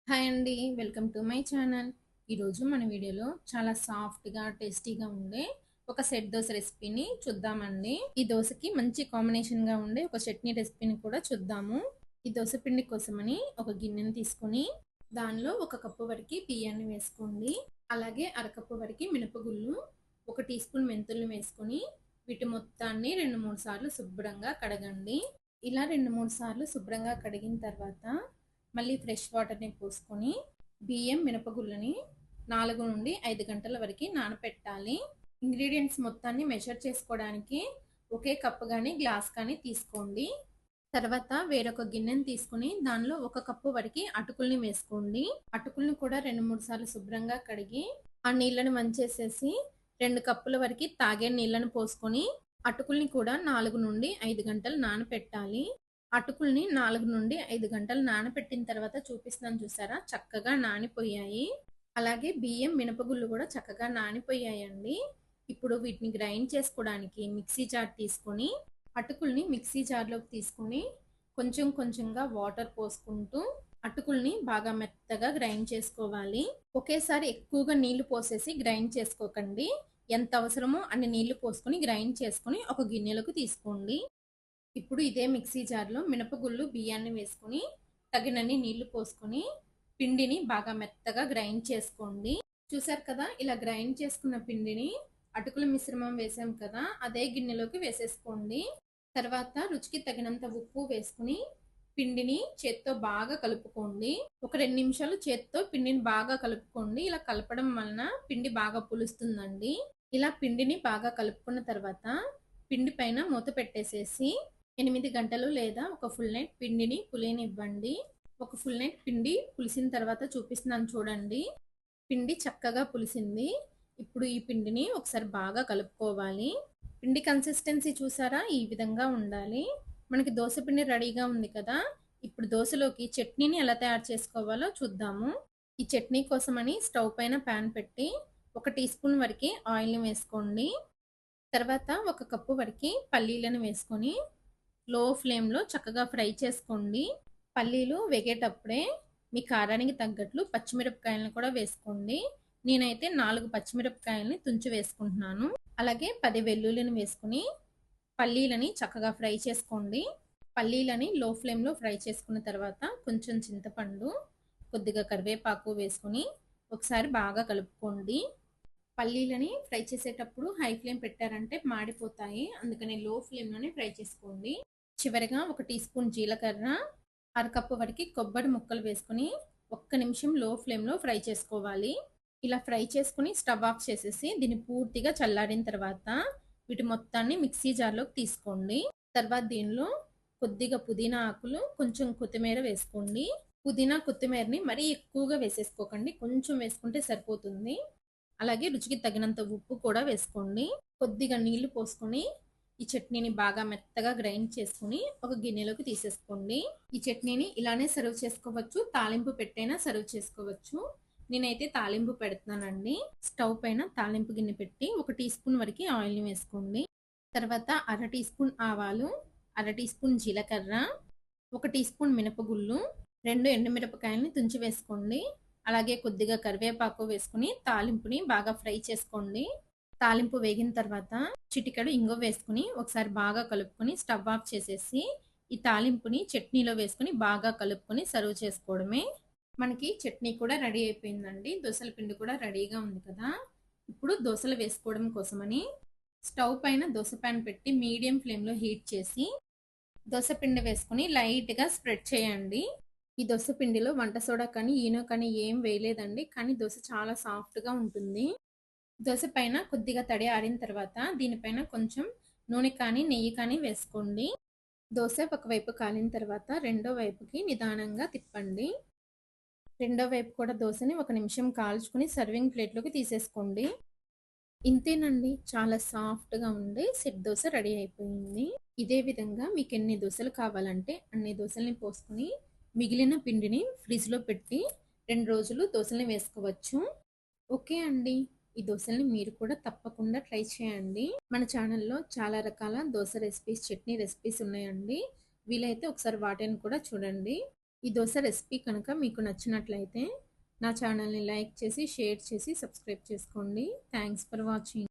Hi అండి. Welcome to my channel. ఈరోజు మన వీడియోలో చాలా సాఫ్ట్‌గా, టేస్టీగా ఉండే ఒక సెట్ దోస రెసిపీని చూద్దామండి. ఈ దోసకి మంచి కాంబినేషన్‌గా ఉండే ఒక చట్నీ రెసిపీని కూడా చూద్దాము. ఈ దోస పిండి కోసమని ఒక గిన్నెని తీసుకొని దానిలో ఒక కప్పు వరకు బియ్యాన్ని వేసుకోండి. అలాగే అరకప్పు వరకు మినపగుళ్ళు, ఒక టీ స్పూన్ మెంతులను వేసుకొని వీటి మొత్తాన్ని 2-3 సార్లు శుభ్రంగా కడగండి. ఇలా 2-3 సార్లు శుభ్రంగా కడిగిన తర్వాత మళ్ళీ ఫ్రెష్ వాటర్ని పోసుకొని బియ్యం మినపగుళ్ళని 4-5 గంటల వరకు నానపెట్టాలి. ఇంగ్రీడియంట్స్ మొత్తాన్ని మెజర్ చేసుకోవడానికి ఒకే కప్పు కానీ గ్లాస్ కానీ తీసుకోండి. తర్వాత వేరొక గిన్నెని తీసుకుని దానిలో ఒక కప్పు వరకు అటుకుల్ని వేసుకోండి. అటుకుల్ని కూడా 2-3 సార్లు శుభ్రంగా కడిగి ఆ నీళ్ళని వంచేసేసి 2 కప్పుల వరకు తాగే నీళ్ళని పోసుకొని అటుకుల్ని కూడా 4-5 గంటలు నానపెట్టాలి. అటుకుల్ని 4-5 గంటలు నానపెట్టిన తర్వాత చూపిస్తున్నాను చూసారా, చక్కగా నానిపోయాయి. అలాగే బియ్యం మినపగుళ్ళు కూడా చక్కగా నానిపోయాయండి. ఇప్పుడు వీటిని గ్రైండ్ చేసుకోవడానికి మిక్సీ జార్ తీసుకొని అటుకుల్ని మిక్సీ జార్లోకి తీసుకొని కొంచెం కొంచెంగా వాటర్ పోసుకుంటూ అటుకుల్ని బాగా మెత్తగా గ్రైండ్ చేసుకోవాలి. ఒకేసారి ఎక్కువగా నీళ్లు పోసేసి గ్రైండ్ చేసుకోకండి. ఎంత అవసరమో అన్ని నీళ్లు పోసుకొని గ్రైండ్ చేసుకొని ఒక గిన్నెలోకి తీసుకోండి. ఇప్పుడు ఇదే మిక్సీ జార్లో మినపగుళ్ళు బియ్యాన్ని వేసుకొని తగినన్ని నీళ్లు పోసుకొని పిండిని బాగా మెత్తగా గ్రైండ్ చేసుకోండి. చూసారు కదా, ఇలా గ్రైండ్ చేసుకున్న పిండిని అటుకుల మిశ్రమం వేసాం కదా, అదే గిన్నెలోకి వేసేసుకోండి. తర్వాత రుచికి తగినంత ఉప్పు వేసుకుని పిండిని చేత్తో బాగా కలుపుకోండి. ఒక 2 నిమిషాలు చేత్తో పిండిని బాగా కలుపుకోండి. ఇలా కలపడం వలన పిండి బాగా పులుస్తుందండి. ఇలా పిండిని బాగా కలుపుకున్న తర్వాత పిండి పైన మూత పెట్టేసేసి 8 గంటలు లేదా ఒక ఫుల్ నైట్ పిండిని పులియనివ్వండి. ఒక ఫుల్ నైట్ పిండి పులిసిన తర్వాత చూపిస్తున్నాను చూడండి. పిండి చక్కగా పులిసింది. ఇప్పుడు ఈ పిండిని ఒకసారి బాగా కలుపుకోవాలి. పిండి కన్సిస్టెన్సీ చూసారా, ఈ విధంగా ఉండాలి. మనకి దోశ పిండి రెడీగా ఉంది కదా. ఇప్పుడు దోశలోకి చట్నీని ఎలా తయారు చేసుకోవాలో చూద్దాము. ఈ చట్నీ కోసమని స్టవ్ పైన ప్యాన్ పెట్టి 1 టీ స్పూన్ వరకు ఆయిల్ని వేసుకోండి. తర్వాత 1 కప్పు వరకు పల్లీలను వేసుకొని లో ఫ్లేమ్లో చక్కగా ఫ్రై చేసుకోండి. పల్లీలు వేగేటప్పుడే మీ కారానికి తగ్గట్లు పచ్చిమిరపకాయలను కూడా వేసుకోండి. నేనైతే 4 పచ్చిమిరపకాయలని తుంచి వేసుకుంటున్నాను. అలాగే 10 వెల్లుల్లిని వేసుకుని పల్లీలని చక్కగా ఫ్రై చేసుకోండి. పల్లీలని లో ఫ్లేమ్లో ఫ్రై చేసుకున్న తర్వాత కొంచెం చింతపండు, కొద్దిగా కరివేపాకు వేసుకుని ఒకసారి బాగా కలుపుకోండి. పల్లీలని ఫ్రై చేసేటప్పుడు హై ఫ్లేమ్ పెట్టారంటే మాడిపోతాయి, అందుకని లో ఫ్లేమ్లోనే ఫ్రై చేసుకోండి. చివరిగా 1 టీ స్పూన్ జీలకర్ర, అరకప్పు వరకు కొబ్బరి ముక్కలు వేసుకుని 1 నిమిషం లో ఫ్లేమ్లో ఫ్రై చేసుకోవాలి. ఇలా ఫ్రై చేసుకుని స్టవ్ ఆఫ్ చేసేసి దీన్ని పూర్తిగా చల్లారిన తర్వాత వీటి మొత్తాన్ని మిక్సీ జార్లోకి తీసుకోండి. తర్వాత దీనిలో కొద్దిగా పుదీనా ఆకులు, కొంచెం కొత్తిమీర వేసుకోండి. పుదీనా కొత్తిమీరని మరీ ఎక్కువగా వేసేసుకోకండి, కొంచెం వేసుకుంటే సరిపోతుంది. అలాగే రుచికి తగినంత ఉప్పు కూడా వేసుకోండి. కొద్దిగా నీళ్లు పోసుకొని ఈ చట్నీని బాగా మెత్తగా గ్రైండ్ చేసుకుని ఒక గిన్నెలోకి తీసేసుకోండి. ఈ చట్నీని ఇలానే సర్వ్ చేసుకోవచ్చు, తాలింపు పెట్టైనా సర్వ్ చేసుకోవచ్చు. నేనైతే తాలింపు పెడుతున్నానండి. స్టవ్ పైన తాలింపు గిన్నె పెట్టి 1 టీ స్పూన్ వరకు ఆయిల్ని వేసుకోండి. తర్వాత 1/2 టీ స్పూన్ ఆవాలు, 1/2 టీ స్పూన్ జీలకర్ర, 1 టీ స్పూన్ మినపగుళ్ళు, 2 ఎండుమిరపకాయలని తుంచి వేసుకోండి. అలాగే కొద్దిగా కరివేపాకు వేసుకుని తాలింపుని బాగా ఫ్రై చేసుకోండి. తాలింపు వేగిన తర్వాత చిటికెడు ఇంగువ వేసుకుని ఒకసారి బాగా కలుపుకొని స్టవ్ ఆఫ్ చేసేసి ఈ తాలింపుని చట్నీలో వేసుకుని బాగా కలుపుకొని సర్వ్ చేసుకోవడమే. మనకి చట్నీ కూడా రెడీ అయిపోయిందండి. దోసల పిండి కూడా రెడీగా ఉంది కదా. ఇప్పుడు దోసలు వేసుకోవడం కోసమని స్టవ్ పైన దోస ప్యాన్ పెట్టి మీడియం ఫ్లేమ్లో హీట్ చేసి దోస పిండి వేసుకుని లైట్గా స్ప్రెడ్ చేయండి. ఈ దోస పిండిలో వంట సోడా కానీ ఈనో కానీ ఏం వేయలేదండి, కానీ దోస చాలా సాఫ్ట్గా ఉంటుంది. దోస పైన కొద్దిగా తడి ఆరిన తర్వాత దీనిపైన కొంచెం నూనె కానీ నెయ్యి కానీ వేసుకోండి. దోస ఒకవైపు కాలిన తర్వాత రెండో వైపుకి నిదానంగా తిప్పండి. రెండో వైపు కూడా దోసని 1 నిమిషం కాల్చుకుని సర్వింగ్ ప్లేట్లోకి తీసేసుకోండి. ఇంతేనండి, చాలా సాఫ్ట్గా ఉండే సెట్ దోస రెడీ అయిపోయింది. ఇదే విధంగా మీకు ఎన్ని దోసలు కావాలంటే అన్ని దోసల్ని పోసుకుని మిగిలిన పిండిని ఫ్రిడ్జ్లో పెట్టి 2 రోజులు దోసల్ని వేసుకోవచ్చు. ఓకే అండి, ఈ దోసల్ని మీరు కూడా తప్పకుండా ట్రై చేయండి. మన ఛానల్లో చాలా రకాల దోస రెసిపీస్, చట్నీ రెసిపీస్ ఉన్నాయండి. వీలైతే ఒకసారి వాటిని కూడా చూడండి. ఈ దోశ రెసిపీ కనుక మీకు నచ్చినట్లయితే నా ఛానల్ని లైక్ చేసి షేర్ చేసి సబ్స్క్రైబ్ చేసుకోండి. Thanks for watching.